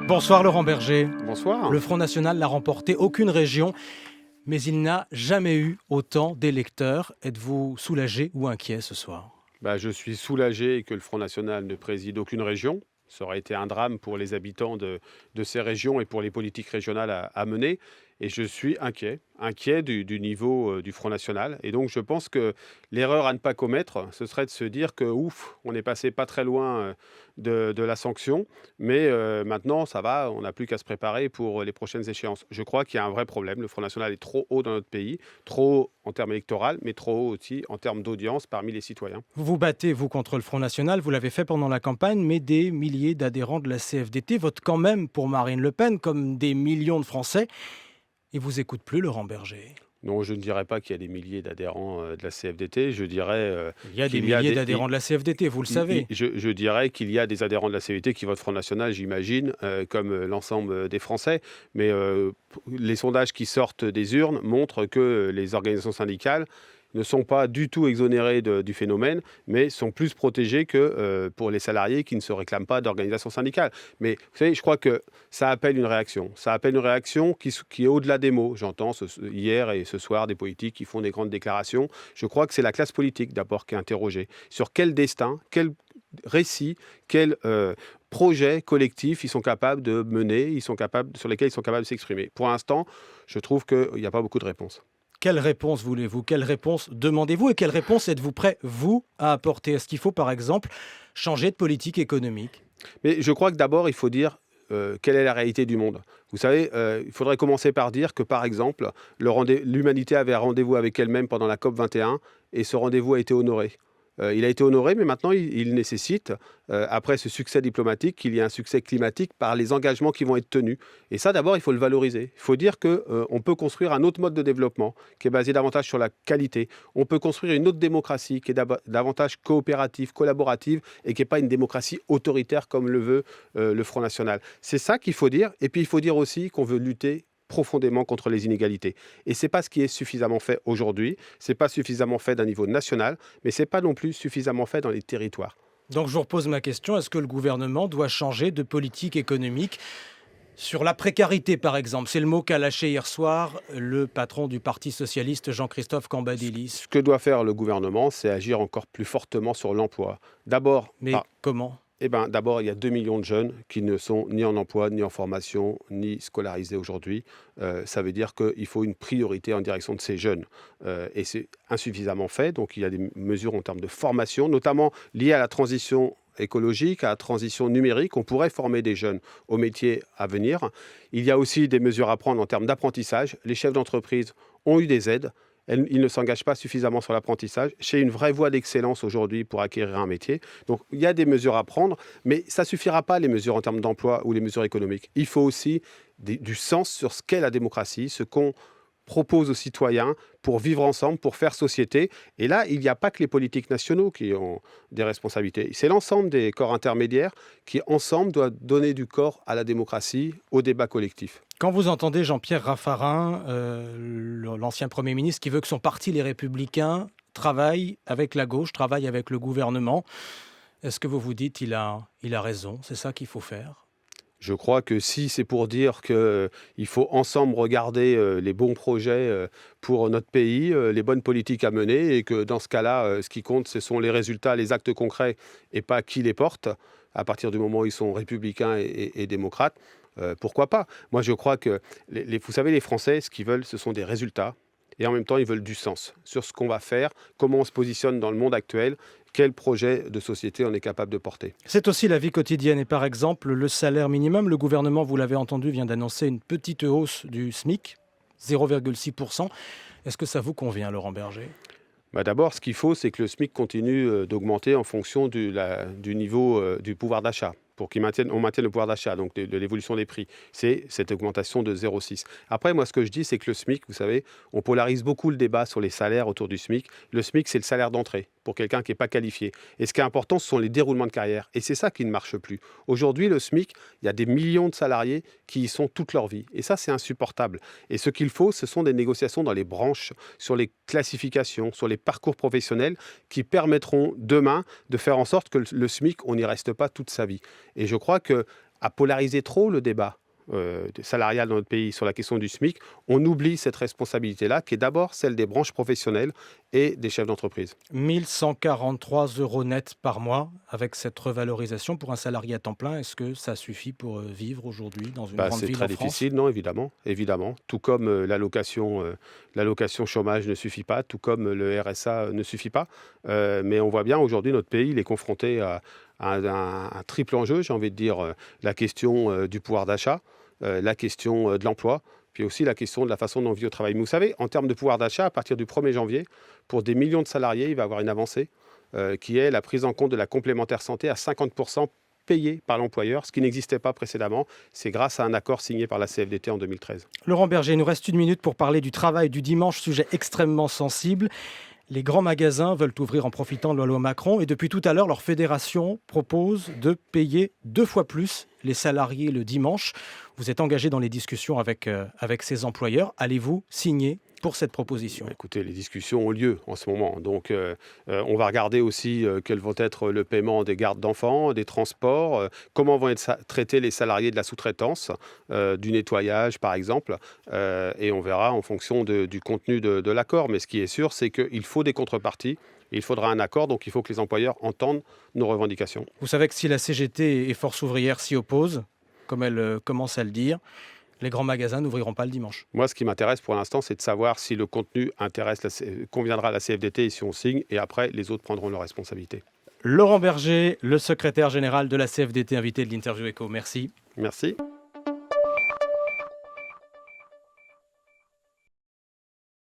Bonsoir Laurent Berger. Bonsoir. Le Front National n'a remporté aucune région, mais il n'a jamais eu autant d'électeurs. Êtes-vous soulagé ou inquiet ce soir? Je suis soulagé que le Front National ne préside aucune région. Ça aurait été un drame pour les habitants de ces régions et pour les politiques régionales à mener. Et je suis inquiet du niveau du Front National. Et donc je pense que l'erreur à ne pas commettre, ce serait de se dire que ouf, on est passé pas très loin de la sanction. Mais maintenant, ça va, on n'a plus qu'à se préparer pour les prochaines échéances. Je crois qu'il y a un vrai problème. Le Front National est trop haut dans notre pays, trop haut en termes électoraux, mais trop haut aussi en termes d'audience parmi les citoyens. Vous vous battez, vous, contre le Front National, vous l'avez fait pendant la campagne, mais des milliers d'adhérents de la CFDT votent quand même pour Marine Le Pen, comme des millions de Français. Ils vous écoutent plus, Laurent Berger? Non, je ne dirais pas qu'il y a des milliers d'adhérents de la CFDT. Je dirais Il y a des qu'il y a milliers des. d'adhérents de la CFDT, vous le savez. Je dirais qu'il y a des adhérents de la CFDT qui votent Front National, j'imagine, comme l'ensemble des Français. Mais les sondages qui sortent des urnes montrent que les organisations syndicales ne sont pas du tout exonérées du phénomène, mais sont plus protégées que pour les salariés qui ne se réclament pas d'organisation syndicale. Mais vous savez, je crois que ça appelle une réaction. Ça appelle une réaction qui est au-delà des mots. J'entends hier et ce soir des politiques qui font des grandes déclarations. Je crois que c'est la classe politique d'abord qui est interrogée. Sur quel destin, quel récit, quel projet collectif ils sont capables de mener, sur lesquels ils sont capables de s'exprimer. Pour l'instant, je trouve qu'il n'y a pas beaucoup de réponses. Quelle réponse voulez-vous? Quelle réponse demandez-vous? Et quelle réponse êtes-vous prêt, vous, à apporter? Est-ce qu'il faut, par exemple, changer de politique économique? Mais je crois que d'abord, il faut dire quelle est la réalité du monde. Vous savez, il faudrait commencer par dire que, par exemple, l'humanité avait un rendez-vous avec elle-même pendant la COP 21 et ce rendez-vous a été honoré. Il a été honoré, mais maintenant, il nécessite, après ce succès diplomatique, qu'il y ait un succès climatique par les engagements qui vont être tenus. Et ça, d'abord, il faut le valoriser. Il faut dire qu'on peut construire un autre mode de développement qui est basé davantage sur la qualité. On peut construire une autre démocratie qui est davantage coopérative, collaborative et qui n'est pas une démocratie autoritaire comme le veut le Front National. C'est ça qu'il faut dire. Et puis, il faut dire aussi qu'on veut lutter profondément contre les inégalités. Et ce n'est pas ce qui est suffisamment fait aujourd'hui, ce n'est pas suffisamment fait d'un niveau national, mais ce n'est pas non plus suffisamment fait dans les territoires. Donc je vous repose ma question, est-ce que le gouvernement doit changer de politique économique sur la précarité, par exemple? C'est le mot qu'a lâché hier soir le patron du Parti socialiste, Jean-Christophe Cambadélis. Ce que doit faire le gouvernement, c'est agir encore plus fortement sur l'emploi. D'abord, Mais comment? D'abord, il y a 2 millions de jeunes qui ne sont ni en emploi, ni en formation, ni scolarisés aujourd'hui. Ça veut dire qu'il faut une priorité en direction de ces jeunes. Et c'est insuffisamment fait. Donc, il y a des mesures en termes de formation, notamment liées à la transition écologique, à la transition numérique. On pourrait former des jeunes aux métiers à venir. Il y a aussi des mesures à prendre en termes d'apprentissage. Les chefs d'entreprise ont eu des aides. Ils ne s'engagent pas suffisamment sur l'apprentissage. C'est une vraie voie d'excellence aujourd'hui pour acquérir un métier. Donc, il y a des mesures à prendre, mais ça ne suffira pas, les mesures en termes d'emploi ou les mesures économiques. Il faut aussi du sens sur ce qu'est la démocratie, ce qu'on propose aux citoyens pour vivre ensemble, pour faire société. Et là, il n'y a pas que les politiques nationaux qui ont des responsabilités. C'est l'ensemble des corps intermédiaires qui, ensemble, doivent donner du corps à la démocratie, au débat collectif. Quand vous entendez Jean-Pierre Raffarin, l'ancien Premier ministre, qui veut que son parti, les Républicains, travaille avec la gauche, travaille avec le gouvernement, est-ce que vous vous dites il a raison, c'est ça qu'il faut faire? Je crois que si c'est pour dire qu'il faut ensemble regarder les bons projets pour notre pays, les bonnes politiques à mener, et que dans ce cas-là, ce qui compte, ce sont les résultats, les actes concrets, et pas qui les porte, à partir du moment où ils sont républicains et démocrates, pourquoi pas? Moi, je crois que, vous savez, les Français, ce qu'ils veulent, ce sont des résultats. Et en même temps, ils veulent du sens sur ce qu'on va faire, comment on se positionne dans le monde actuel, quel projet de société on est capable de porter. C'est aussi la vie quotidienne et par exemple le salaire minimum. Le gouvernement, vous l'avez entendu, vient d'annoncer une petite hausse du SMIC, 0,6%. Est-ce que ça vous convient, Laurent Berger? D'abord, ce qu'il faut, c'est que le SMIC continue d'augmenter en fonction du niveau du pouvoir d'achat, pour qu'on maintienne le pouvoir d'achat, donc de l'évolution des prix. C'est cette augmentation de 0,6. Après, moi, ce que je dis, c'est que le SMIC, vous savez, on polarise beaucoup le débat sur les salaires autour du SMIC. Le SMIC, c'est le salaire d'entrée pour quelqu'un qui n'est pas qualifié. Et ce qui est important, ce sont les déroulements de carrière. Et c'est ça qui ne marche plus. Aujourd'hui, le SMIC, il y a des millions de salariés qui y sont toute leur vie. Et ça, c'est insupportable. Et ce qu'il faut, ce sont des négociations dans les branches, sur les classifications, sur les parcours professionnels qui permettront demain de faire en sorte que le SMIC, on n'y reste pas toute sa vie. Et je crois que à polariser trop le débat salarial dans notre pays sur la question du SMIC, on oublie cette responsabilité-là, qui est d'abord celle des branches professionnelles et des chefs d'entreprise. 1143 € net par mois avec cette revalorisation pour un salarié à temps plein. Est-ce que ça suffit pour vivre aujourd'hui dans une grande C'est ville très en France? difficile, non, évidemment. Tout comme l'allocation chômage ne suffit pas, tout comme le RSA ne suffit pas. Mais on voit bien aujourd'hui notre pays, il est confronté à un triple enjeu, j'ai envie de dire, la question du pouvoir d'achat, la question de l'emploi, puis aussi la question de la façon dont on vit au travail. Mais vous savez, en termes de pouvoir d'achat, à partir du 1er janvier, pour des millions de salariés, il va y avoir une avancée qui est la prise en compte de la complémentaire santé à 50% payée par l'employeur, ce qui n'existait pas précédemment. C'est grâce à un accord signé par la CFDT en 2013. Laurent Berger, il nous reste 1 minute pour parler du travail du dimanche, sujet extrêmement sensible. Les grands magasins veulent ouvrir en profitant de la loi Macron et depuis tout à l'heure, leur fédération propose de payer 2 fois plus les salariés le dimanche. Vous êtes engagé dans les discussions avec ces employeurs. Allez-vous signer pour cette proposition? Écoutez, les discussions ont lieu en ce moment. Donc, on va regarder aussi quels vont être le paiement des gardes d'enfants, des transports, comment vont être traités les salariés de la sous-traitance, du nettoyage par exemple. Et on verra en fonction du contenu de l'accord. Mais ce qui est sûr, c'est qu'il faut des contreparties. Il faudra un accord, donc il faut que les employeurs entendent nos revendications. Vous savez que si la CGT et Force ouvrière s'y opposent, comme elle commence à le dire, les grands magasins n'ouvriront pas le dimanche. Moi, ce qui m'intéresse pour l'instant, c'est de savoir si le contenu conviendra à la CFDT et si on signe, et après, les autres prendront leurs responsabilités. Laurent Berger, le secrétaire général de la CFDT, invité de l'Interview Éco. Merci. Merci.